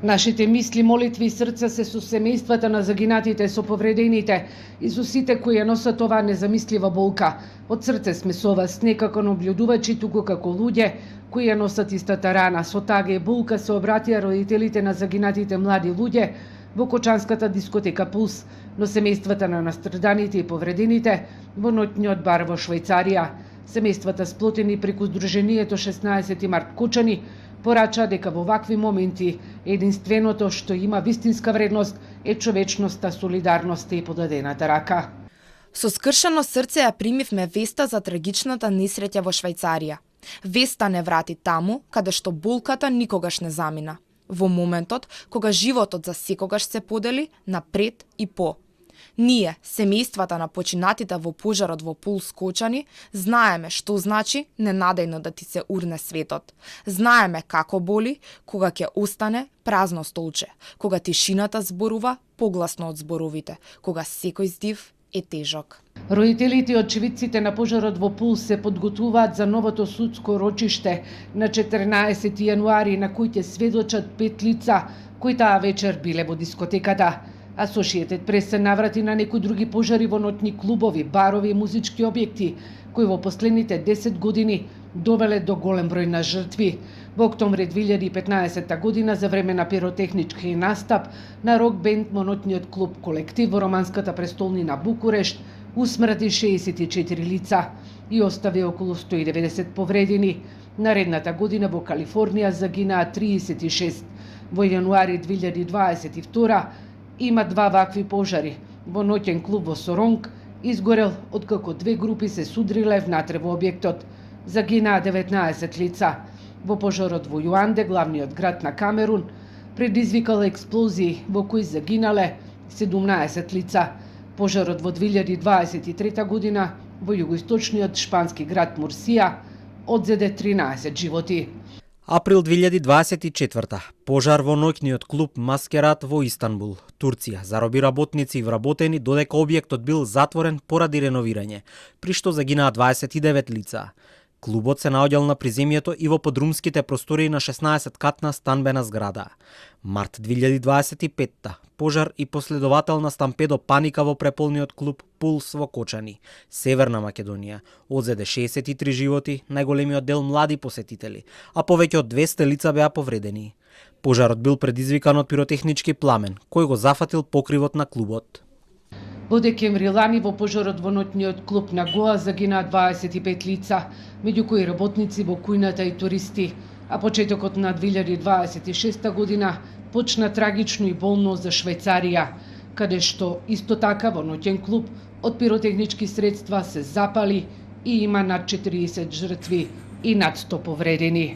Нашите мисли, молитви и срца се со семејствата на загинатите, со повредените и со сите кои ја носат оваа незамислива болка. Од срце сме со вас, не како наблюдувачи, туку како луѓе кои ја носат истата рана. Со тага и болка се обратија родителите на загинатите млади луѓе во кочанската дискотека Пулс, но семејствата на настраданите и повредените во ноќниот бар во Швајцарија. Семејствата сплотени преку Сдруженијето 16 март Кочани порача дека во вакви моменти единственото што има вистинска вредност е човечноста, солидарноста и подадената рака. Со скршено срце ја примивме веста за трагичната несреќа во Швајцарија. Веста не врати таму каде што болката никогаш не замина. Во моментот кога животот за секогаш се подели напред и по. Ние, семејствата на починатите во пожарот во Пулс Кочани, знаеме што значи ненадејно да ти се урне светот. Знаеме како боли кога ќе остане празно столче, кога тишината зборува погласно од зборовите, кога секој здив е тежок. Родителите и очевидците на пожарот во Пулс се подготвуваат за новото судско рочиште на 14 јануари на кој ќе сведочат 5 лица кои таа вечер биле во дискотеката. Associated Press се наврати на некои други пожари во ноќни клубови, барови и музички објекти, кои во последните 10 години довеле до голем број на жртви. Во октомври 2015 година, за време на пиротехнички настап на рок бенд моноќниот клуб Колектив во романската престолнина Букурешт усмрти 64 лица и остави околу 190 повредени. Наредната година во Калифорнија загинаа 36. Во јануари 2022 има 2 вакви пожари. Во ноќен клуб во Соронг изгорел откако 2 групи се судриле внатре во објектот. Загинаа 19 лица. Во пожарот во Јуанде, главниот град на Камерун, предизвикал експлозии во кои загинале 17 лица. Пожарот во 2023 година во југоисточниот шпански град Мурсија одзеде 13 животи. Април 2024. Пожар во ноќниот клуб Маскерад во Истанбул, Турција. Зароби работници и вработени додека објектот бил затворен поради реновирање, при што загинаа 29 лица. Клубот се наоѓал на приземјето и во подрумските простории на 16-катна станбена зграда. Март 2025. Пожар и последователна стампедо паника во преполниот клуб Пулс во Кочани, Северна Македонија. Одзеде 63 животи, најголемиот дел млади посетители, а повеќе од 200 лица беа повредени. Пожарот бил предизвикан од пиротехнички пламен, кој го зафатил покривот на клубот. Во декември лани во пожарот во ноќниот клуб на Гоа загинаа 25 лица, меѓу кои работници во кујната и туристи, а почетокот на 2026 година почна трагично и болно за Швајцарија, каде што исто така во ноќен клуб од пиротехнички средства се запали и има над 40 жртви и над 100 повредени.